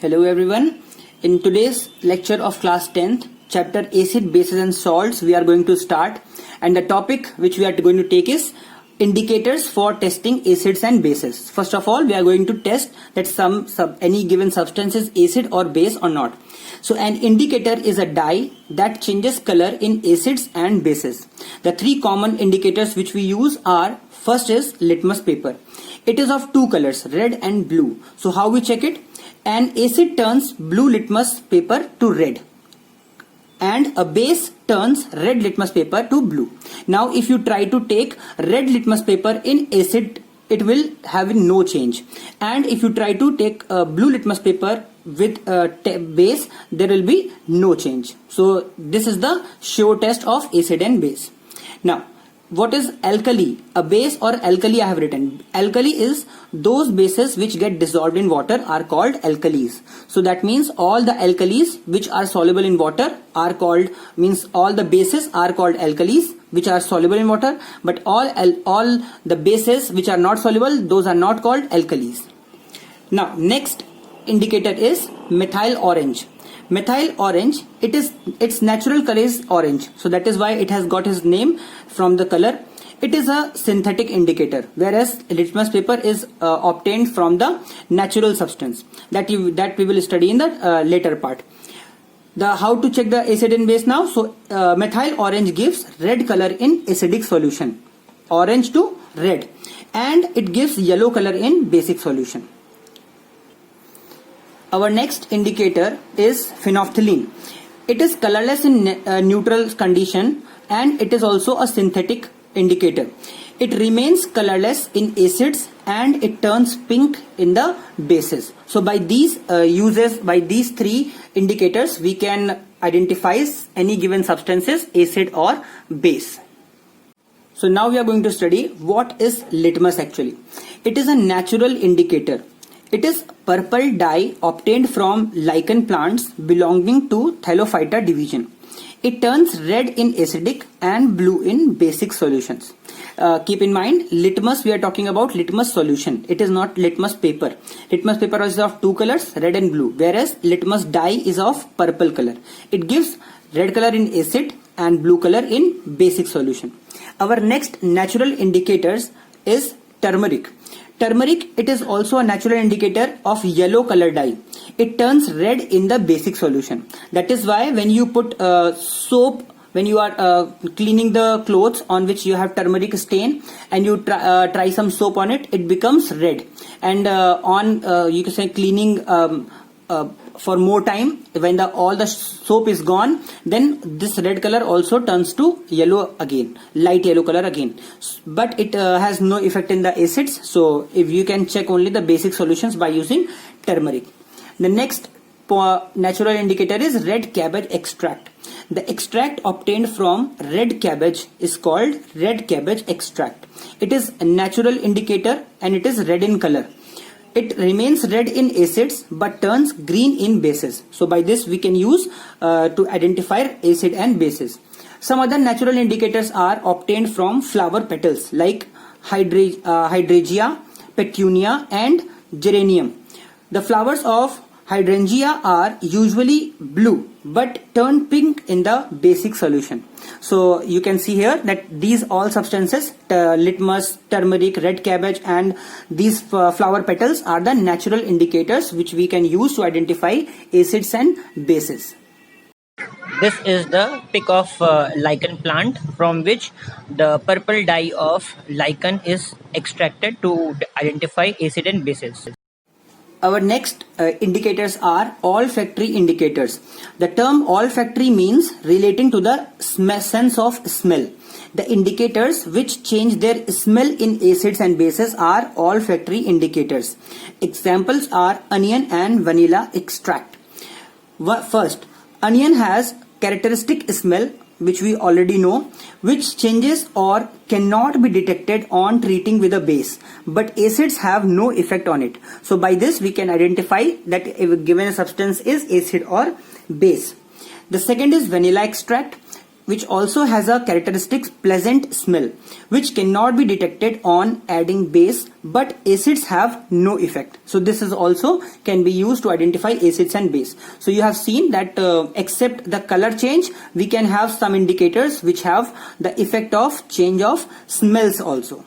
Hello everyone. In today's lecture of class 10th, chapter acid, bases and salts, we are going to start, and the topic which we are going to take is indicators for testing acids and bases. First of all, we are going to test that any given substance is acid or base or not. So an indicator is a dye that changes color in acids and bases. The three common indicators which we use are, first is litmus paper. It is of two colors, red and blue. So how we check it? An acid turns blue litmus paper to red, and a base turns red litmus paper to blue. Now if you try to take red litmus paper in acid, it will have no change, and if you try to take blue litmus paper with base, there will be no change. So this is the show test of acid and base. Now what is alkali? A base or alkali I have written. Alkali is those bases which get dissolved in water are called alkalis. So that means all the alkalis which are soluble in water are called, means all the bases are called alkalis which are soluble in water, but all the bases which are not soluble, those are not called alkalis. Now next indicator is methyl orange. Methyl orange, its natural color is orange, so that is why it has got its name from the color. It is a synthetic indicator, whereas litmus paper is obtained from the natural substance that we will study in the later part. How to check the acid and base now? So methyl orange gives red color in acidic solution, orange to red, and it gives yellow color in basic solution. Our next indicator is phenolphthalein. It is colorless in neutral condition, and it is also a synthetic indicator. It remains colorless in acids and it turns pink in the bases. So by these by these three indicators, we can identify any given substances acid or base. So now we are going to study what is litmus actually. It is a natural indicator. It is purple dye obtained from lichen plants belonging to Thallophyta division. It turns red in acidic and blue in basic solutions. Keep in mind, litmus, we are talking about litmus solution. It is not litmus paper. Litmus paper is of two colors, red and blue, whereas litmus dye is of purple color. It gives red color in acid and blue color in basic solution. Our next natural indicators is turmeric. Turmeric, it is also a natural indicator of yellow color dye. It turns red in the basic solution. That is why when you put soap, when you are cleaning the clothes on which you have turmeric stain, and you try some soap on it, it becomes red. And you can say cleaning for more time, when all the soap is gone, then this red color also turns to yellow again, light yellow color again. But it has no effect in the acids, so if you can check only the basic solutions by using turmeric. The next natural indicator is red cabbage extract. The extract obtained from red cabbage is called red cabbage extract. It is a natural indicator and it is red in color. It remains red in acids but turns green in bases. So by this we can use to identify acid and bases. Some other natural indicators are obtained from flower petals like hydrangea, petunia and geranium. The flowers of hydrangea are usually blue but turn pink in the basic solution. So you can see here that these all substances, litmus, turmeric, red cabbage and these flower petals are the natural indicators which we can use to identify acids and bases. This is the pic of lichen plant from which the purple dye of lichen is extracted to identify acid and bases. Our next indicators are olfactory indicators. The term olfactory means relating to the sense of smell. The indicators which change their smell in acids and bases are olfactory indicators. Examples are onion and vanilla extract. First, onion has characteristic smell which we already know, which changes or cannot be detected on treating with a base, but acids have no effect on it. So by this we can identify that if given a substance is acid or base. The second is vanilla extract. which also has a characteristic pleasant smell, which cannot be detected on adding base, but acids have no effect. So this is also can be used to identify acids and base. So you have seen that except the color change, we can have some indicators which have the effect of change of smells also.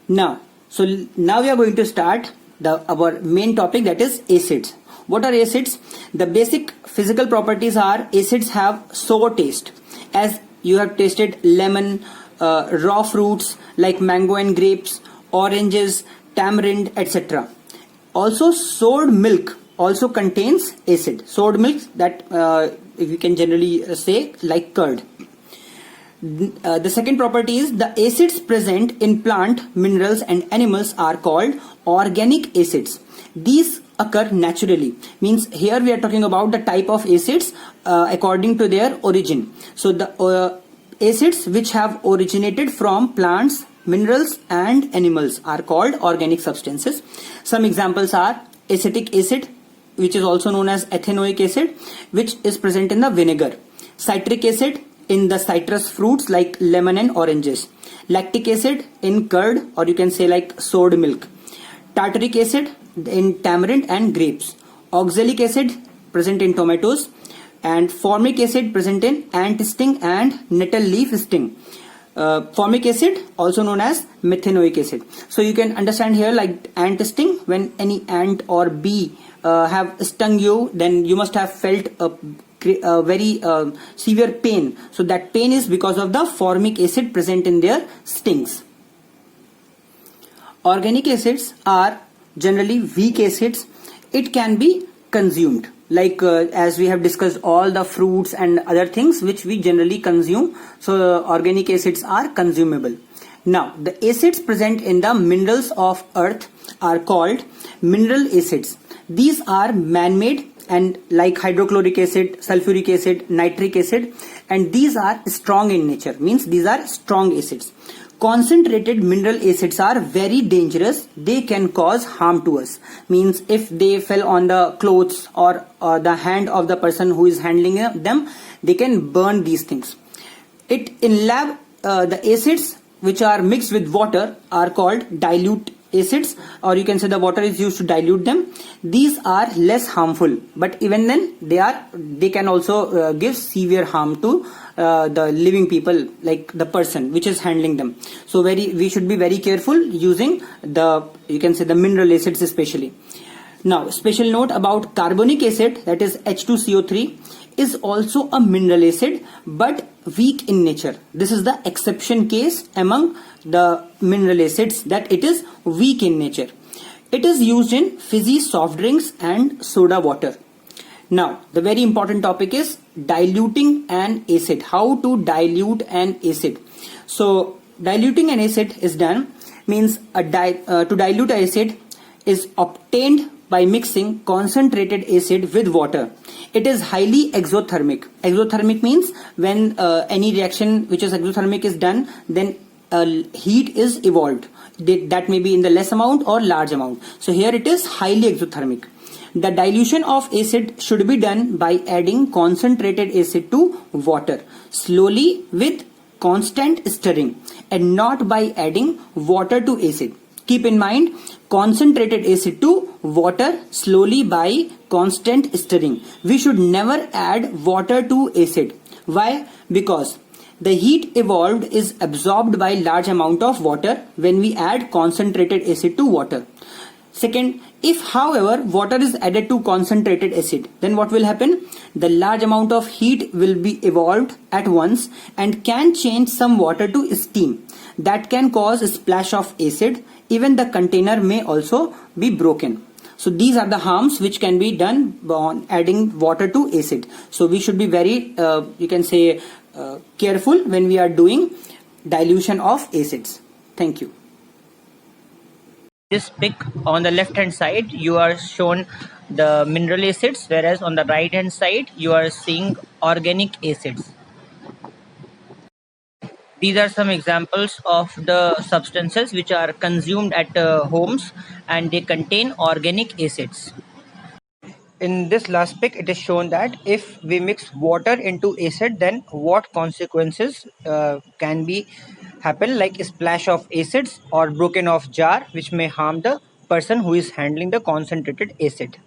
Now we are going to start our main topic, that is acids. What are acids? The basic physical properties are acids have sour taste, as you have tasted lemon, raw fruits like mango and grapes, oranges, tamarind, etc. Also, soured milk also contains acid. Soured milk, that if you can generally say like curd. The second property is the acids present in plant, minerals and animals are called organic acids. These occur naturally, means here we are talking about the type of acids according to their origin. So the acids which have originated from plants, minerals and animals are called organic substances. Some examples are acetic acid, which is also known as ethanoic acid, which is present in the vinegar. Citric acid in the citrus fruits like lemon and oranges. Lactic acid in curd, or you can say like soured milk. Tartaric acid in tamarind and grapes. Oxalic acid present in tomatoes, and formic acid present in ant sting and nettle leaf sting. Formic acid also known as methanoic acid. So you can understand here like ant sting, when any ant or bee have stung you, then you must have felt a very severe pain. So that pain is because of the formic acid present in their stings. Organic acids are generally weak acids. It can be consumed, like as we have discussed all the fruits and other things which we generally consume. So organic acids are consumable. Now the acids present in the minerals of earth are called mineral acids. These are man-made and like hydrochloric acid, sulfuric acid, nitric acid, and these are strong in nature, means these are strong acids. Concentrated mineral acids are very dangerous. They can cause harm to us, means if they fell on the clothes or the hand of the person who is handling them, they can burn these things. In lab, the acids which are mixed with water are called dilute acids, or you can say the water is used to dilute them. These are less harmful, but even then they can also give severe harm to the living people, like the person which is handling them. So we should be very careful using you can say the mineral acids especially. Now special note about carbonic acid, that is H2CO3, is also a mineral acid but weak in nature. This is the exception case among the mineral acids, that it is weak in nature. It is used in fizzy soft drinks and soda water. Now the very important topic is diluting an acid. How to dilute an acid? So diluting an acid is done, means to dilute an acid is obtained by mixing concentrated acid with water. It is highly exothermic. Exothermic means when any reaction which is exothermic is done, then heat is evolved. That may be in the less amount or large amount. So here it is highly exothermic. The dilution of acid should be done by adding concentrated acid to water slowly with constant stirring, and not by adding water to acid. Keep in mind, concentrated acid to water slowly by constant stirring. We should never add water to acid. Why? Because the heat evolved is absorbed by large amount of water when we add concentrated acid to water. Second, if however water is added to concentrated acid, then what will happen? The large amount of heat will be evolved at once and can change some water to steam. That can cause a splash of acid. Even the container may also be broken. So these are the harms which can be done on adding water to acid. So we should be very, you can say, careful when we are doing dilution of acids. Thank you. This pic on the left hand side, you are shown the mineral acids, whereas on the right hand side, you are seeing organic acids. These are some examples of the substances which are consumed at homes, and they contain organic acids. In this last pic, it is shown that if we mix water into acid, then what consequences can be happen, like a splash of acids or broken off jar, which may harm the person who is handling the concentrated acid.